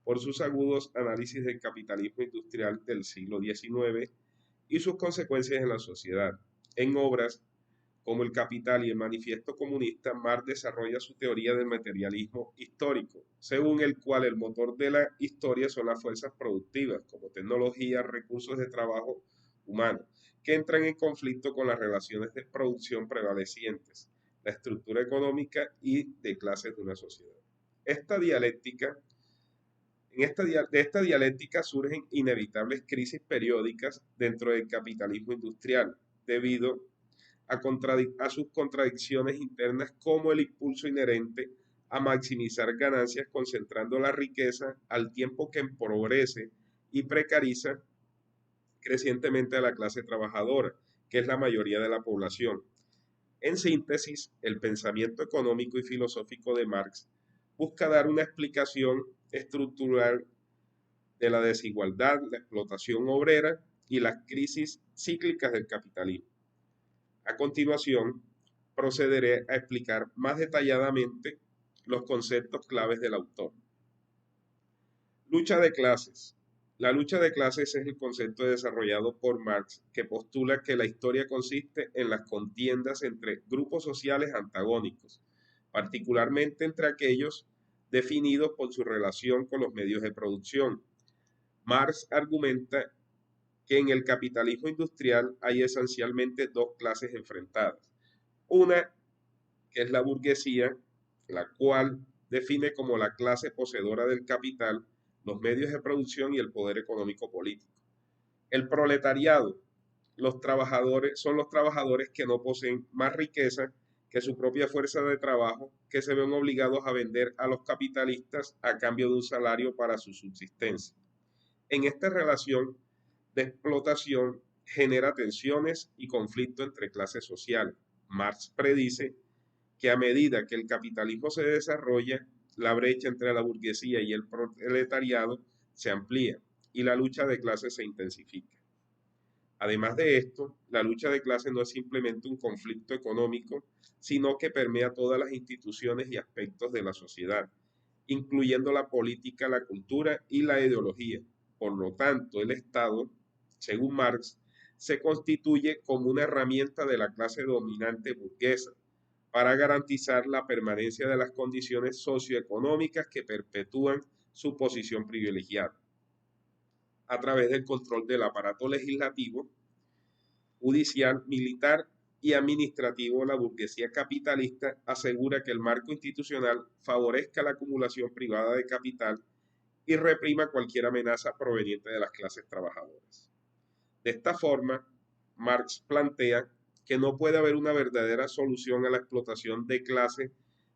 por sus agudos análisis del capitalismo industrial del siglo XIX y sus consecuencias en la sociedad. En obras como El Capital y el Manifiesto Comunista, Marx desarrolla su teoría del materialismo histórico, según el cual el motor de la historia son las fuerzas productivas, como tecnología, recursos de trabajo humano, que entran en conflicto con las relaciones de producción prevalecientes, la estructura económica y de clases de una sociedad. Esta dialéctica de esta dialéctica surgen inevitables crisis periódicas dentro del capitalismo industrial, debido a sus contradicciones internas como el impulso inherente a maximizar ganancias concentrando la riqueza al tiempo que empobrece y precariza crecientemente a la clase trabajadora, que es la mayoría de la población. En síntesis, el pensamiento económico y filosófico de Marx busca dar una explicación estructural de la desigualdad, la explotación obrera y las crisis cíclicas del capitalismo. A continuación, procederé a explicar más detalladamente los conceptos claves del autor. Lucha de clases. La lucha de clases es el concepto desarrollado por Marx que postula que la historia consiste en las contiendas entre grupos sociales antagónicos, particularmente entre aquellos definidos por su relación con los medios de producción. Marx argumenta que en el capitalismo industrial hay esencialmente dos clases enfrentadas. Una, que es la burguesía, la cual define como la clase poseedora del capital, los medios de producción y el poder económico político. El proletariado, los trabajadores, son los trabajadores que no poseen más riqueza que su propia fuerza de trabajo, que se ven obligados a vender a los capitalistas a cambio de un salario para su subsistencia. En esta relación de explotación genera tensiones y conflicto entre clases sociales. Marx predice que a medida que el capitalismo se desarrolla, la brecha entre la burguesía y el proletariado se amplía y la lucha de clases se intensifica. Además de esto, la lucha de clases no es simplemente un conflicto económico, sino que permea todas las instituciones y aspectos de la sociedad, incluyendo la política, la cultura y la ideología. Por lo tanto, el Estado, según Marx, se constituye como una herramienta de la clase dominante burguesa para garantizar la permanencia de las condiciones socioeconómicas que perpetúan su posición privilegiada. A través del control del aparato legislativo, judicial, militar y administrativo, la burguesía capitalista asegura que el marco institucional favorezca la acumulación privada de capital y reprima cualquier amenaza proveniente de las clases trabajadoras. De esta forma, Marx plantea que no puede haber una verdadera solución a la explotación de clase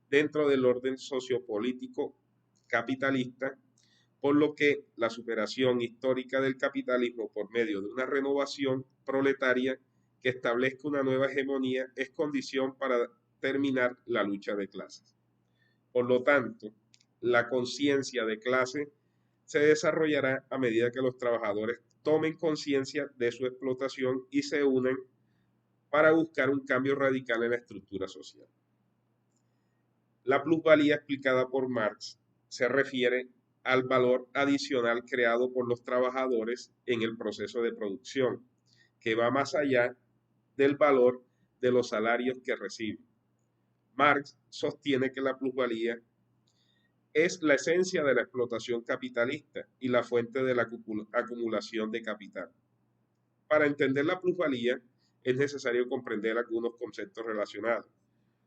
dentro del orden sociopolítico capitalista, por lo que la superación histórica del capitalismo por medio de una renovación proletaria que establezca una nueva hegemonía es condición para terminar la lucha de clases. Por lo tanto, la conciencia de clase se desarrollará a medida que los trabajadores tomen conciencia de su explotación y se unan para buscar un cambio radical en la estructura social. La plusvalía explicada por Marx se refiere al valor adicional creado por los trabajadores en el proceso de producción, que va más allá del valor de los salarios que reciben. Marx sostiene que la plusvalía es la esencia de la explotación capitalista y la fuente de la acumulación de capital. Para entender la plusvalía es necesario comprender algunos conceptos relacionados,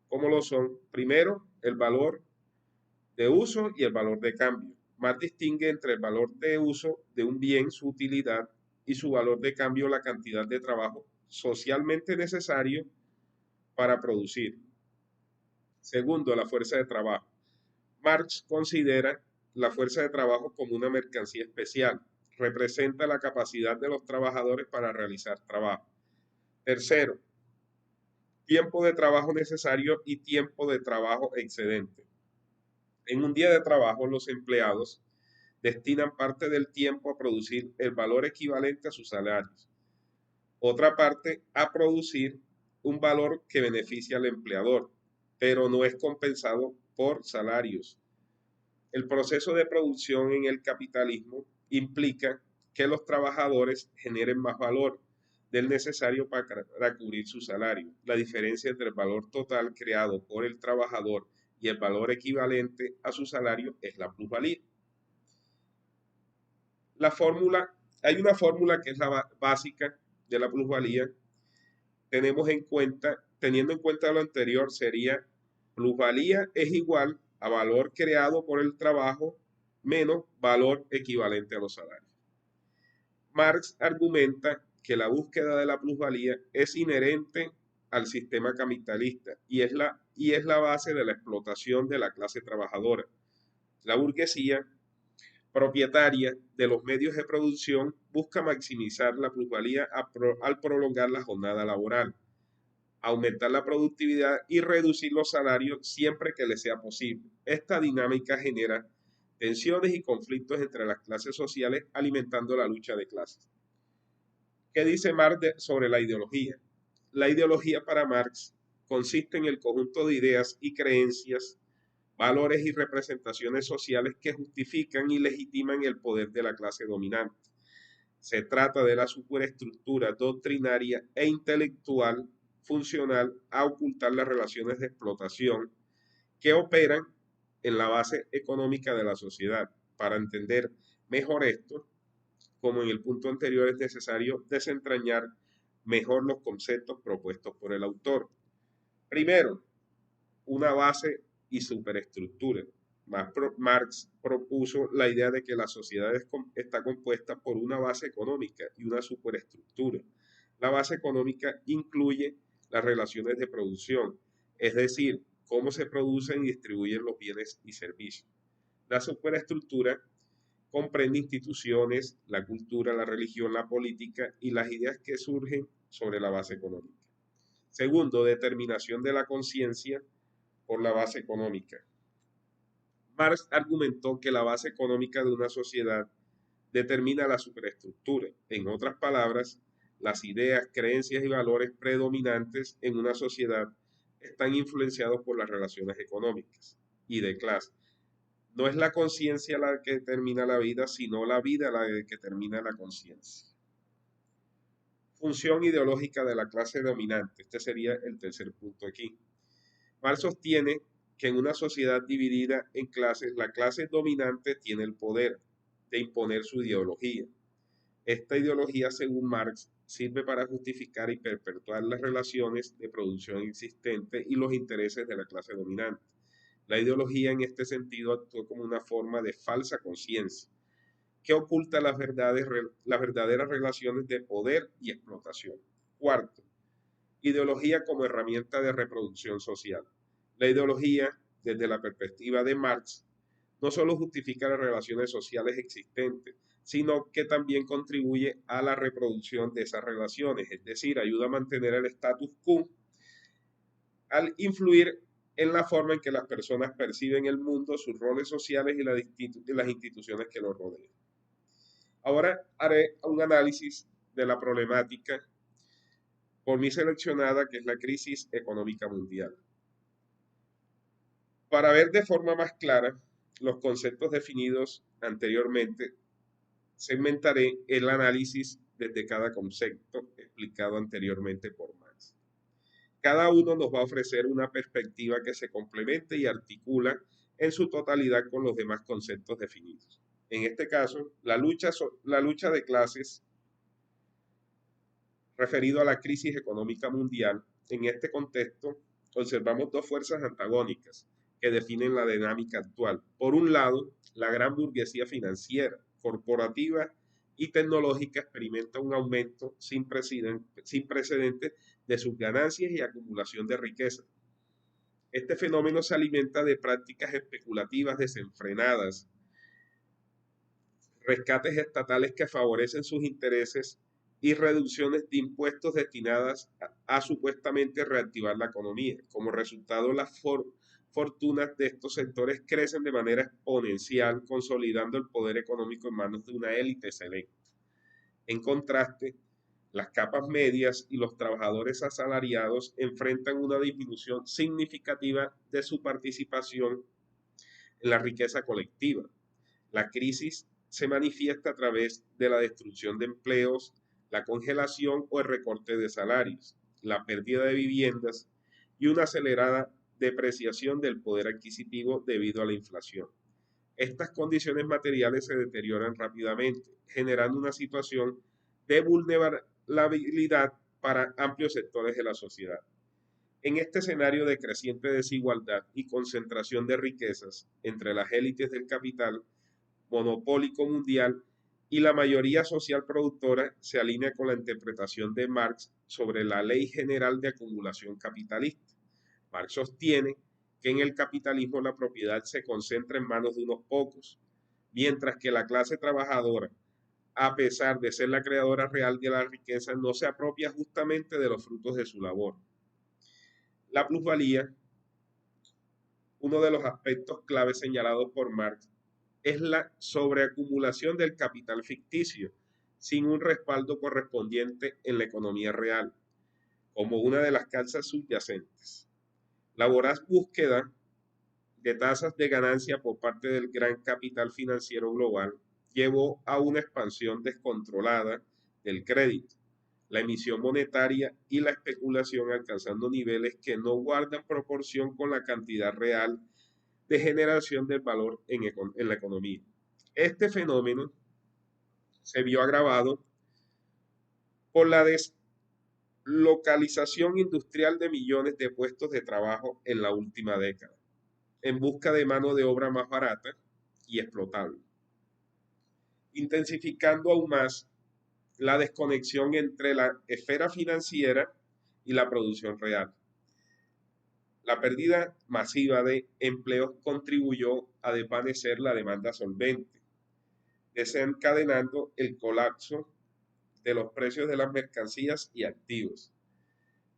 como lo son, primero, el valor de uso y el valor de cambio. Marx distingue entre el valor de uso de un bien, su utilidad, y su valor de cambio, la cantidad de trabajo socialmente necesario para producir. Segundo, la fuerza de trabajo. Marx considera la fuerza de trabajo como una mercancía especial. Representa la capacidad de los trabajadores para realizar trabajo. Tercero, tiempo de trabajo necesario y tiempo de trabajo excedente. En un día de trabajo, los empleados destinan parte del tiempo a producir el valor equivalente a sus salarios. Otra parte a producir un valor que beneficia al empleador, pero no es compensado por salarios. El proceso de producción en el capitalismo implica que los trabajadores generen más valor del necesario para cubrir su salario. La diferencia entre el valor total creado por el trabajador y el valor equivalente a su salario es la plusvalía. La fórmula, hay una fórmula que es la básica de la plusvalía. Teniendo en cuenta lo anterior, sería plusvalía es igual a valor creado por el trabajo menos valor equivalente a los salarios. Marx argumenta que la búsqueda de la plusvalía es inherente al sistema capitalista y es la base de la explotación de la clase trabajadora. La burguesía propietaria de los medios de producción busca maximizar la plusvalía al prolongar la jornada laboral, aumentar la productividad y reducir los salarios siempre que le sea posible. Esta dinámica genera tensiones y conflictos entre las clases sociales, alimentando la lucha de clases. ¿Qué dice Marx sobre la ideología? La ideología para Marx consiste en el conjunto de ideas y creencias, valores y representaciones sociales que justifican y legitiman el poder de la clase dominante. Se trata de la superestructura doctrinaria e intelectual funcional a ocultar las relaciones de explotación que operan en la base económica de la sociedad. Para entender mejor esto, como en el punto anterior, es necesario desentrañar mejor los conceptos propuestos por el autor. Primero, una base y superestructura. Marx propuso la idea de que la sociedad está compuesta por una base económica y una superestructura. La base económica incluye las relaciones de producción, es decir, cómo se producen y distribuyen los bienes y servicios. La superestructura comprende instituciones, la cultura, la religión, la política y las ideas que surgen sobre la base económica. Segundo, determinación de la conciencia por la base económica. Marx argumentó que la base económica de una sociedad determina la superestructura. En otras palabras, las ideas, creencias y valores predominantes en una sociedad están influenciados por las relaciones económicas y de clase. No es la conciencia la que determina la vida, sino la vida la que determina la conciencia. Función ideológica de la clase dominante. Este sería el tercer punto aquí. Marx sostiene que en una sociedad dividida en clases, la clase dominante tiene el poder de imponer su ideología. Esta ideología, según Marx, sirve para justificar y perpetuar las relaciones de producción existentes y los intereses de la clase dominante. La ideología en este sentido actúa como una forma de falsa conciencia que oculta las verdaderas relaciones de poder y explotación. Cuarto, ideología como herramienta de reproducción social. La ideología, desde la perspectiva de Marx, no solo justifica las relaciones sociales existentes, sino que también contribuye a la reproducción de esas relaciones, es decir, ayuda a mantener el status quo al influir en la forma en que las personas perciben el mundo, sus roles sociales y las instituciones que los rodean. Ahora haré un análisis de la problemática por mí seleccionada, que es la crisis económica mundial. Para ver de forma más clara los conceptos definidos anteriormente, segmentaré el análisis desde cada concepto explicado anteriormente por Marx. Cada uno nos va a ofrecer una perspectiva que se complemente y articula en su totalidad con los demás conceptos definidos. En este caso, la lucha de clases referido a la crisis económica mundial. En este contexto, observamos dos fuerzas antagónicas que definen la dinámica actual. Por un lado, la gran burguesía financiera, corporativa y tecnológica experimenta un aumento sin precedentes de sus ganancias y acumulación de riqueza. Este fenómeno se alimenta de prácticas especulativas desenfrenadas, rescates estatales que favorecen sus intereses y reducciones de impuestos destinadas a supuestamente reactivar la economía. Como resultado, las fortunas de estos sectores crecen de manera exponencial, consolidando el poder económico en manos de una élite selecta. En contraste, las capas medias y los trabajadores asalariados enfrentan una disminución significativa de su participación en la riqueza colectiva. La crisis se manifiesta a través de la destrucción de empleos, la congelación o el recorte de salarios, la pérdida de viviendas y una acelerada depreciación del poder adquisitivo debido a la inflación. Estas condiciones materiales se deterioran rápidamente, generando una situación de vulnerabilidad para amplios sectores de la sociedad. En este escenario de creciente desigualdad y concentración de riquezas entre las élites del capital monopólico mundial y la mayoría social productora, se alinea con la interpretación de Marx sobre la ley general de acumulación capitalista. Marx sostiene que en el capitalismo la propiedad se concentra en manos de unos pocos, mientras que la clase trabajadora, a pesar de ser la creadora real de la riqueza, no se apropia justamente de los frutos de su labor. La plusvalía, uno de los aspectos claves señalados por Marx, es la sobreacumulación del capital ficticio, sin un respaldo correspondiente en la economía real, como una de las causas subyacentes. La voraz búsqueda de tasas de ganancia por parte del gran capital financiero global llevó a una expansión descontrolada del crédito, la emisión monetaria y la especulación, alcanzando niveles que no guardan proporción con la cantidad real de generación del valor en la economía. Este fenómeno se vio agravado por la deslocalización industrial de millones de puestos de trabajo en la última década, en busca de mano de obra más barata y explotable, intensificando aún más la desconexión entre la esfera financiera y la producción real. La pérdida masiva de empleos contribuyó a desvanecer la demanda solvente, desencadenando el colapso de los precios de las mercancías y activos.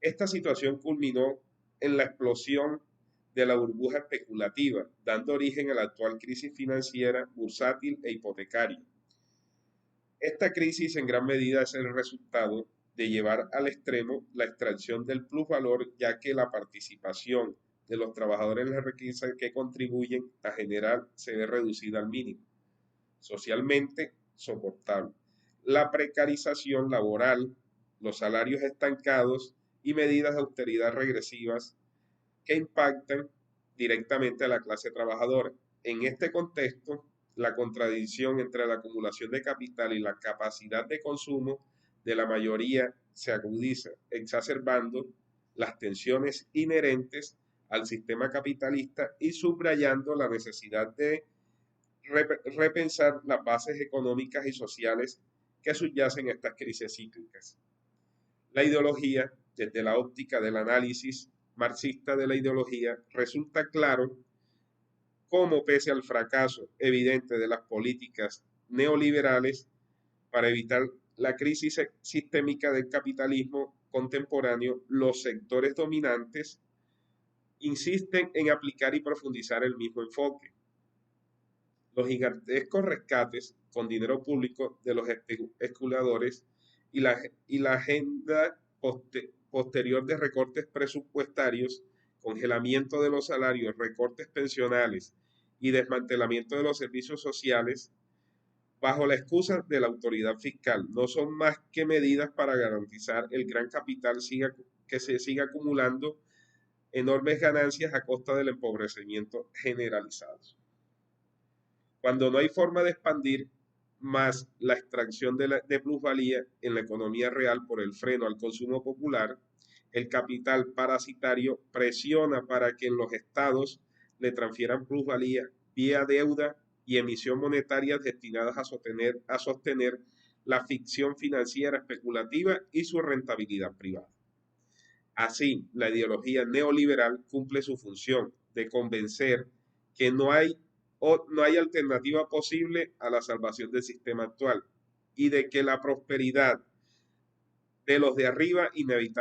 Esta situación culminó en la explosión de la burbuja especulativa, dando origen a la actual crisis financiera, bursátil e hipotecaria. Esta crisis en gran medida es el resultado de llevar al extremo la extracción del plusvalor, ya que la participación de los trabajadores en la riqueza que contribuyen a generar se ve reducida al mínimo, socialmente soportable. La precarización laboral, los salarios estancados y medidas de austeridad regresivas que impactan directamente a la clase trabajadora. En este contexto, la contradicción entre la acumulación de capital y la capacidad de consumo de la mayoría se agudiza, exacerbando las tensiones inherentes al sistema capitalista y subrayando la necesidad de repensar las bases económicas y sociales que subyacen a estas crisis cíclicas. La ideología, desde la óptica del análisis marxista de la ideología, resulta claro cómo, pese al fracaso evidente de las políticas neoliberales para evitar la crisis sistémica del capitalismo contemporáneo, los sectores dominantes insisten en aplicar y profundizar el mismo enfoque. Los gigantescos rescates con dinero público de los especuladores y la agenda posterior de recortes presupuestarios, congelamiento de los salarios, recortes pensionales y desmantelamiento de los servicios sociales, bajo la excusa de la autoridad fiscal, no son más que medidas para garantizar el gran capital que se siga acumulando enormes ganancias a costa del empobrecimiento generalizado. Cuando no hay forma de expandir más la extracción de plusvalía en la economía real por el freno al consumo popular, el capital parasitario presiona para que en los estados le transfieran plusvalía vía deuda y emisión monetaria destinadas a sostener la ficción financiera especulativa y su rentabilidad privada. Así, la ideología neoliberal cumple su función de convencer que no hay alternativa posible a la salvación del sistema actual y de que la prosperidad de los de arriba inevitablemente